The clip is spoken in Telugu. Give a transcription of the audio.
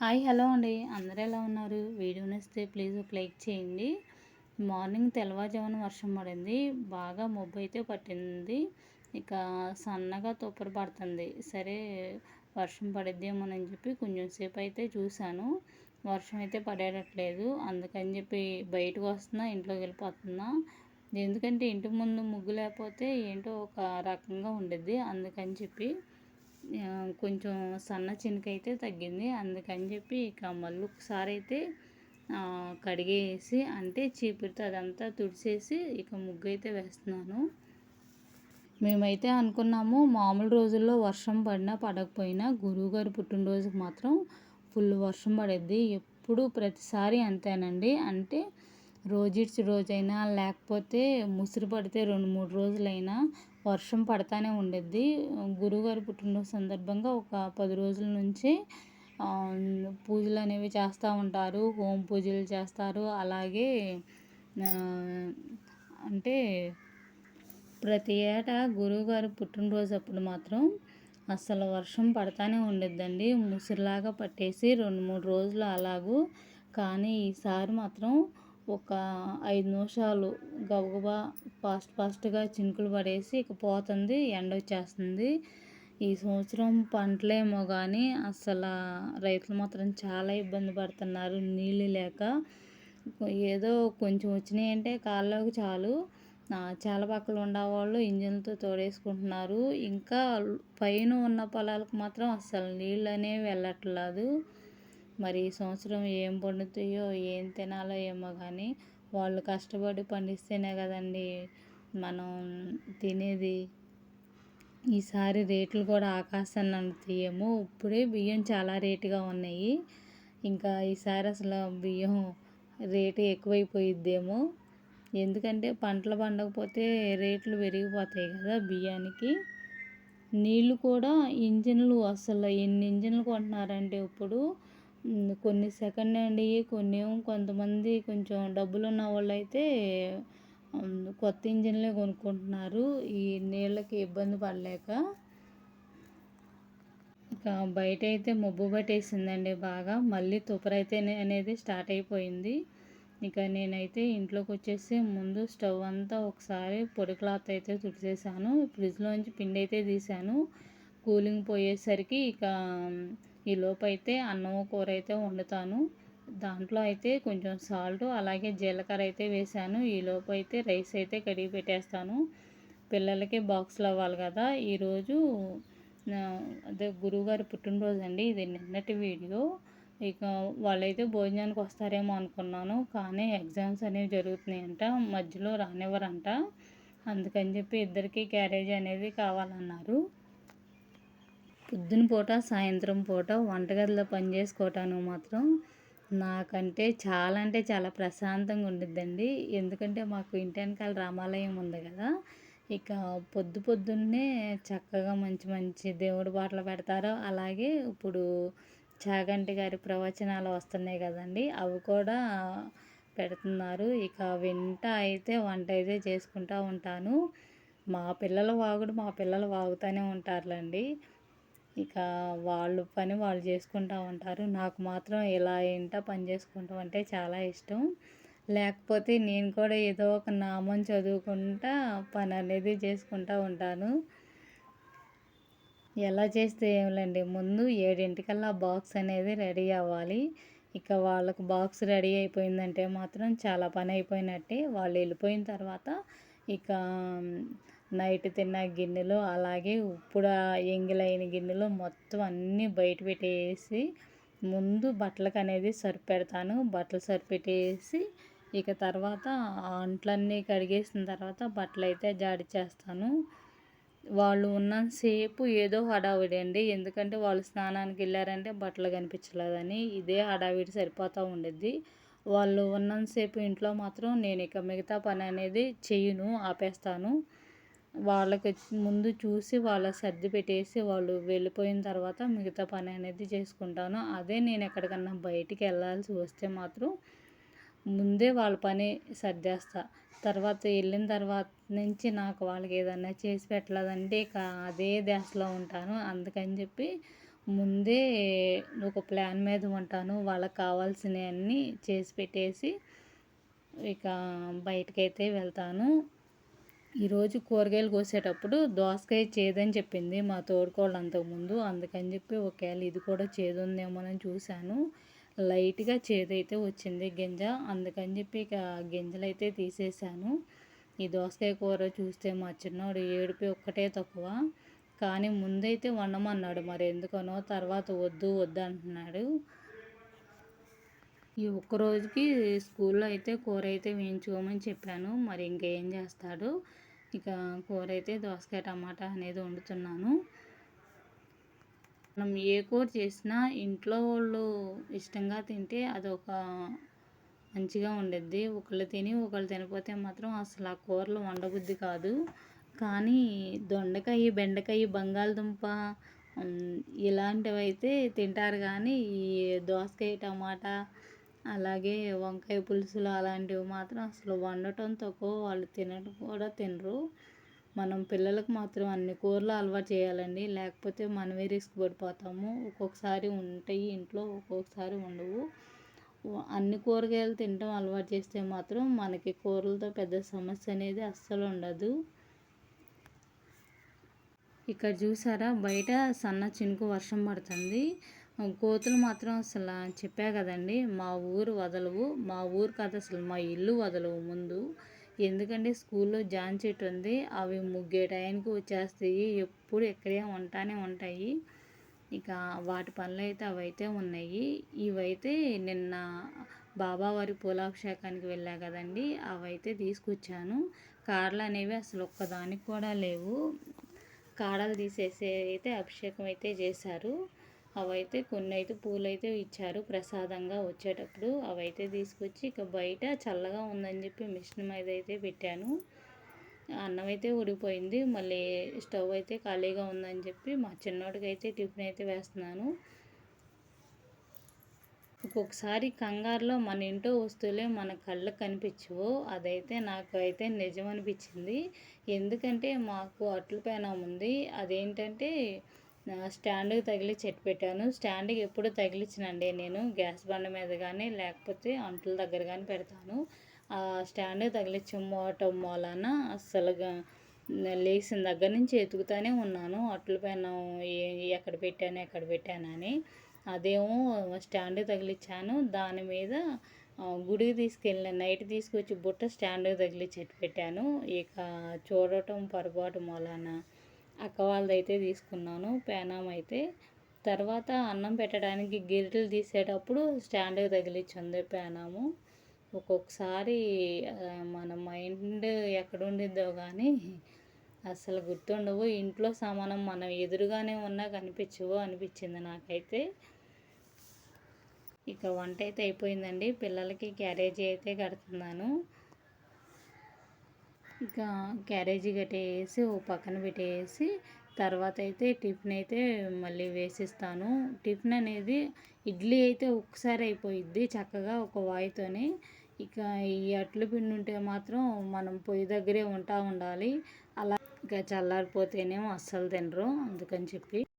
హాయ్ హలో అండి, అందరూ ఎలా ఉన్నారు? వీడియో నచ్చితే ప్లీజ్ ఒక లైక్ చేయండి. మార్నింగ్ తెల్లవారుజామున వర్షం పడింది. బాగా మబ్బు అయితే పట్టింది. ఇక సన్నగా తుప్పరు పడుతుంది. సరే వర్షం పడిద్దేమోనని చెప్పి కొంచెం సేపు అయితే చూశాను. వర్షం అయితే పడేటట్లేదు. అందుకని చెప్పి బయటకు వస్తున్నా, ఇంట్లోకి వెళ్ళిపోతున్నా. ఎందుకంటే ఇంటి ముందు ముగ్గు లేకపోతే ఏంటో ఒక రకంగా ఉండిద్ది. అందుకని చెప్పి కొంచెం సన్న చినుకైతే తగ్గింది. అందుకని చెప్పి ఇక మళ్ళీ ఒకసారి అయితే కడిగేసి, అంటే చీపురుతో అదంతా తుడిచేసి ఇక ముగ్గు అయితే వేస్తున్నాను. మేమైతే అనుకున్నాము మామూలు రోజుల్లో వర్షం పడినా పడకపోయినా గురువుగారు పుట్టినరోజుకి మాత్రం ఫుల్ వర్షం పడిద్ది. ఎప్పుడు ప్రతిసారి అంతేనండి. అంటే రోజుడిచి రోజైనా లేకపోతే ముసురు పడితే 2-3 రోజులైనా వర్షం పడతానే ఉండిద్ది. గురువుగారు పుట్టినరోజు సందర్భంగా ఒక 10 రోజుల నుంచి పూజలు అనేవి చేస్తూ ఉంటారు. హోమ్ పూజలు చేస్తారు. అలాగే అంటే ప్రతి ఏటా గురువుగారు పుట్టినరోజు అప్పుడు మాత్రం అస్సలు వర్షం పడతానే ఉండిద్దండి. ముసురులాగా పట్టేసి 2-3 రోజులు అలాగూ. కానీ ఈసారి మాత్రం ఒక 5 నిమిషాలు గబగబా ఫాస్ట్గా చినుకులు పడేసి ఇక పోతుంది, ఎండ వచ్చేస్తుంది. ఈ సంవత్సరం పంటలేమో కానీ అసలు రైతులు మాత్రం చాలా ఇబ్బంది పడుతున్నారు నీళ్ళు లేక. ఏదో కొంచెం వచ్చినాయంటే కాళ్ళలోకి చాలు. చాలా పక్కలు ఉండేవాళ్ళు ఇంజన్లతో తోడేసుకుంటున్నారు. ఇంకా పైన ఉన్న పొలాలకు మాత్రం అస్సలు నీళ్ళు అనేవి వెళ్ళట్లేదు. మరి ఈ సంవత్సరం ఏం పండుతాయో, ఏం తినాలో ఏమో కానీ వాళ్ళు కష్టపడి పండిస్తేనే కదండి మనం తినేది. ఈసారి రేట్లు కూడా ఆకాశాన్ని అంటుతాయేమో. ఇప్పుడే బియ్యం చాలా రేటుగా ఉన్నాయి. ఇంకా ఈసారి అసలు బియ్యం రేటు ఎక్కువైపోయిద్దేమో. ఎందుకంటే పంటలు పండకపోతే రేట్లు పెరిగిపోతాయి కదా బియ్యానికి. నీళ్ళు కూడా ఇంజన్లు అసలు ఎన్ని ఇంజన్లు కొంటున్నారంటే ఇప్పుడు కొన్ని సెకండ్ హ్యాండ్వి, కొన్ని కొంతమంది కొంచెం డబ్బులు ఉన్న వాళ్ళు అయితే కొత్త ఇంజన్లే కొనుక్కుంటున్నారు ఈ నీళ్ళకి ఇబ్బంది పడలేక. ఇక బయట అయితే మబ్బు పట్టేసిందండి బాగా. మళ్ళీ తుపరైతే అనేది స్టార్ట్ అయిపోయింది. ఇక నేనైతే ఇంట్లోకి వచ్చేసి ముందు స్టవ్ అంతా ఒకసారి పొడి క్లాత్ అయితే తుడిచేసాను. ఫ్రిడ్జ్లోంచి పిండి అయితే తీసాను. కూలింగ్ పోయేసరికి ఇక ఈలోపు అయితే అన్నం కూర అయితే వండుతాను. దాంట్లో అయితే కొంచెం సాల్ట్ అలాగే జీలకర్ర అయితే వేసాను. ఈలోపు అయితే రైస్ అయితే కడిగి పెట్టేస్తాను. పిల్లలకి బాక్స్లు అవ్వాలి కదా. ఈరోజు అదే గురువుగారి పుట్టినరోజు అండి. ఇది నిన్నటి వీడియో. ఇక వాళ్ళైతే భోజనానికి వస్తారేమో అనుకున్నాను, కానీ ఎగ్జామ్స్ అనేవి జరుగుతున్నాయంట, మధ్యలో రానివ్వరంట. అందుకని చెప్పి ఇద్దరికి క్యారేజ్ అనేది కావాలన్నారు. పొద్దున పూట సాయంత్రం పూట వంటగదిలో పని చేసుకోవటానికి మాత్రం నాకంటే చాలా అంటే చాలా ప్రశాంతంగా ఉండిద్దండి. ఎందుకంటే మాకు ఇంటి వెనకాల రామాలయం ఉంది కదా. ఇక పొద్దున్నే చక్కగా మంచి మంచి దేవుడి పాటలు పెడతారు. అలాగే ఇప్పుడు చాగంటి గారి ప్రవచనాలు వస్తున్నాయి కదండి, అవి కూడా పెడుతున్నారు. ఇక వింటా అయితే వంట అయితే చేసుకుంటూ ఉంటాను. మా పిల్లలు వాగుతూనే ఉంటారులేండి. ఇక వాళ్ళు పని వాళ్ళు చేసుకుంటూ ఉంటారు. నాకు మాత్రం ఇలా పని చేసుకుంటాం అంటే చాలా ఇష్టం. లేకపోతే నేను కూడా ఏదో ఒక నామం చదువుకుంటా పని అనేది చేసుకుంటూ ఉంటాను. ఎలా చేస్తే ఏమిలేండి, ముందు 7:00కల్లా బాక్స్ అనేది రెడీ అవ్వాలి. ఇక వాళ్ళకు బాక్స్ రెడీ అయిపోయిందంటే మాత్రం చాలా పని అయిపోయినట్టే. వాళ్ళు వెళ్ళిపోయిన తర్వాత ఇక నైట్ తిన్న గిన్నెలు అలాగే ఇప్పుడు ఎంగిలైన గిన్నెలు మొత్తం అన్నీ బయట పెట్టేసి ముందు బట్టలకు అనేది సర్ఫ్ పెడతాను. బట్టలు సర్ఫ్ పెట్టేసి ఇక తర్వాత అంట్లన్నీ కడిగేసిన తర్వాత బట్టలు అయితే జాడిచ్చేస్తాను. వాళ్ళు ఉన్నంతసేపు ఏదో హడావిడి అండి. ఎందుకంటే వాళ్ళు స్నానానికి వెళ్ళారంటే బట్టలు కనిపించలేదని ఇదే హడావిడి సరిపోతూ ఉండిద్ది. వాళ్ళు ఉన్నంతసేపు ఇంట్లో మాత్రం నేను ఇక మిగతా పని అనేది చెయ్యను, ఆపేస్తాను. వాళ్ళకి ముందు చూసి వాళ్ళకి సర్ది పెట్టేసి వాళ్ళు వెళ్ళిపోయిన తర్వాత మిగతా పని అనేది చేసుకుంటాను. అదే నేను ఎక్కడికన్నా బయటికి వెళ్ళాల్సి వస్తే మాత్రం ముందే వాళ్ళ పని సర్దేస్తా. తర్వాత వెళ్ళిన తర్వాత నుంచి నాకు వాళ్ళకి ఏదన్నా చేసి పెట్టలేదంటే ఇక అదే ధ్యాసలో ఉంటాను. అందుకని చెప్పి ముందే ఒక ప్లాన్ మీద ఉంటాను. వాళ్ళకి కావాల్సినవన్నీ చేసి పెట్టేసి ఇక బయటకైతే వెళ్తాను. ఈరోజు కూరగాయలు కోసేటప్పుడు దోసకాయ చేదని చెప్పింది మా తోడుకోళ్ళు అంతకుముందు. అందుకని చెప్పి ఒకవేళ ఇది కూడా చేదు ఉందేమోనని చూశాను. లైట్గా చేదైతే వచ్చింది గింజ. అందుకని చెప్పి ఇక గింజలైతే తీసేసాను. ఈ దోసకాయ కూర చూస్తే మా చిన్నోడు ఏడుపు ఒక్కటే తక్కువ. కానీ ముందైతే వండమన్నాడు, మరి ఎందుకనో తర్వాత వద్దు వద్దు అంటున్నాడు. ఈ ఒక్కరోజుకి స్కూల్లో అయితే కూర అయితే వేయించుకోమని చెప్పాను. మరి ఇంకేం చేస్తాడు. ఇక కూర అయితే దోసకాయ టమాటా అనేది వండుతున్నాను. మనం ఏ కూర చేసినా ఇంట్లో వాళ్ళు ఇష్టంగా తింటే అదొక మంచిగా ఉండిద్ది. ఒకళ్ళు తిని ఒకళ్ళు తినకపోతే మాత్రం అసలు ఆ కూరలు వండబుద్ధి కాదు. కానీ దొండకాయ, బెండకాయ, బంగాళదుంప ఇలాంటివి అయితే తింటారు. కానీ ఈ దోసకాయ టమాటా అలాగే వంకాయ పులుసులు అలాంటివి మాత్రం అసలు వండటం తక్కువ, వాళ్ళు తినడం కూడా తినరు. మనం పిల్లలకు మాత్రం అన్ని కూరలు అలవాటు చేయాలండి, లేకపోతే మనమే రిస్క్ పడిపోతాము. ఒక్కొక్కసారి ఉంటాయి ఇంట్లో, ఒక్కొక్కసారి ఉండవు. అన్ని కూరగాయలు తినడం అలవాటు చేస్తే మాత్రం మనకి కూరలతో పెద్ద సమస్య అనేది అస్సలు ఉండదు. ఇక్కడ చూసారా, బయట సన్న చినుకు వర్షం పడుతుంది. కోతులు మాత్రం అసలు చెప్పా కదండి, మా ఊరు వదలవు. మా ఊరు కాదు అసలు మా ఇల్లు వదలవు ముందు. ఎందుకంటే స్కూల్లో జామ చెట్టు ఉంది, అవి ముగ్గే టైంకి వచ్చేస్తాయి. ఎప్పుడు ఇక్కడే ఉంటానే ఉంటాయి. ఇక వాటి పనులు అయితే అవైతే ఉన్నాయి. ఇవైతే నిన్న బాబా వారి పూలాభిషేకానికి వెళ్ళా కదండి, అవైతే తీసుకొచ్చాను. కాడలు అనేవి అసలు ఒక్కదానికి కూడా లేవు. కాడలు తీసేసి అయితే అభిషేకం అయితే చేశారు. అవైతే కొన్ని అయితే పూలు అయితే ఇచ్చారు ప్రసాదంగా వచ్చేటప్పుడు. అవైతే తీసుకొచ్చి ఇక బయట చల్లగా ఉందని చెప్పి మిషన్ మీద అయితే పెట్టాను. అన్నం అయితే ఉడికిపోయింది. మళ్ళీ స్టవ్ అయితే ఖాళీగా ఉందని చెప్పి మా చిన్నోడికి అయితే టిఫిన్ అయితే వేస్తున్నాను. ఒక్కొక్కసారి కంగారులో మన ఇంట్లో వస్తువులే మన కళ్ళకు కనిపించవు. అదైతే నాకు అయితే నిజం అనిపించింది. ఎందుకంటే మాకు అట్ల పెనం ఉంది. అదేంటంటే స్టాండ్కి తగిలించి పెట్టాను. స్టాండ్కి ఎప్పుడు తగిలించనండి నేను, గ్యాస్ బండ మీద కానీ లేకపోతే అంటుల దగ్గర కానీ పెడతాను. ఆ స్టాండ్కి తగిలించడం మూలాన అస్సలుగా లేచిన దగ్గర నుంచి ఎతుకుతూనే ఉన్నాను అట్ల పెనం ఎక్కడ పెట్టానని. అదేమో స్టాండ్కి తగిలించాను. దాని మీద గుడికి తీసుకెళ్ళిన నైట్ తీసుకొచ్చి బుట్ట స్టాండ్కి తగిలించి పెట్టాను. ఇక చూడటం పొరపాటు మూలాన అక్క వాళ్ళదైతే తీసుకున్నాను పేనం అయితే. తర్వాత అన్నం పెట్టడానికి గిరిటలు తీసేటప్పుడు స్టాండ్కి తగిలించింది పేనము. ఒక్కొక్కసారి మన మైండ్ ఎక్కడుండిద్దో కానీ అసలు గుర్తుండవు. ఇంట్లో సామానం మనం ఎదురుగానే ఉన్నా కనిపించవు అనిపించింది నాకైతే. ఇక వంట అయితే అయిపోయిందండి. పిల్లలకి క్యారేజీ అయితే కడుతున్నాను. ఇక క్యారేజీ కట్టేసి ఓ పక్కన పెట్టేసి తర్వాత అయితే టిఫిన్ అయితే మళ్ళీ వేసిస్తాను. టిఫిన్ అనేది ఇడ్లీ అయితే ఒక్కసారి అయిపోయిద్ది చక్కగా ఒక వాయితోనే. ఇక ఈ అట్ల పిండి ఉంటే మాత్రం మనం పొయ్యి దగ్గరే ఉండాలి. అలా ఇక చల్లారిపోతేనేమో అస్సలు తినరు. అందుకని చెప్పి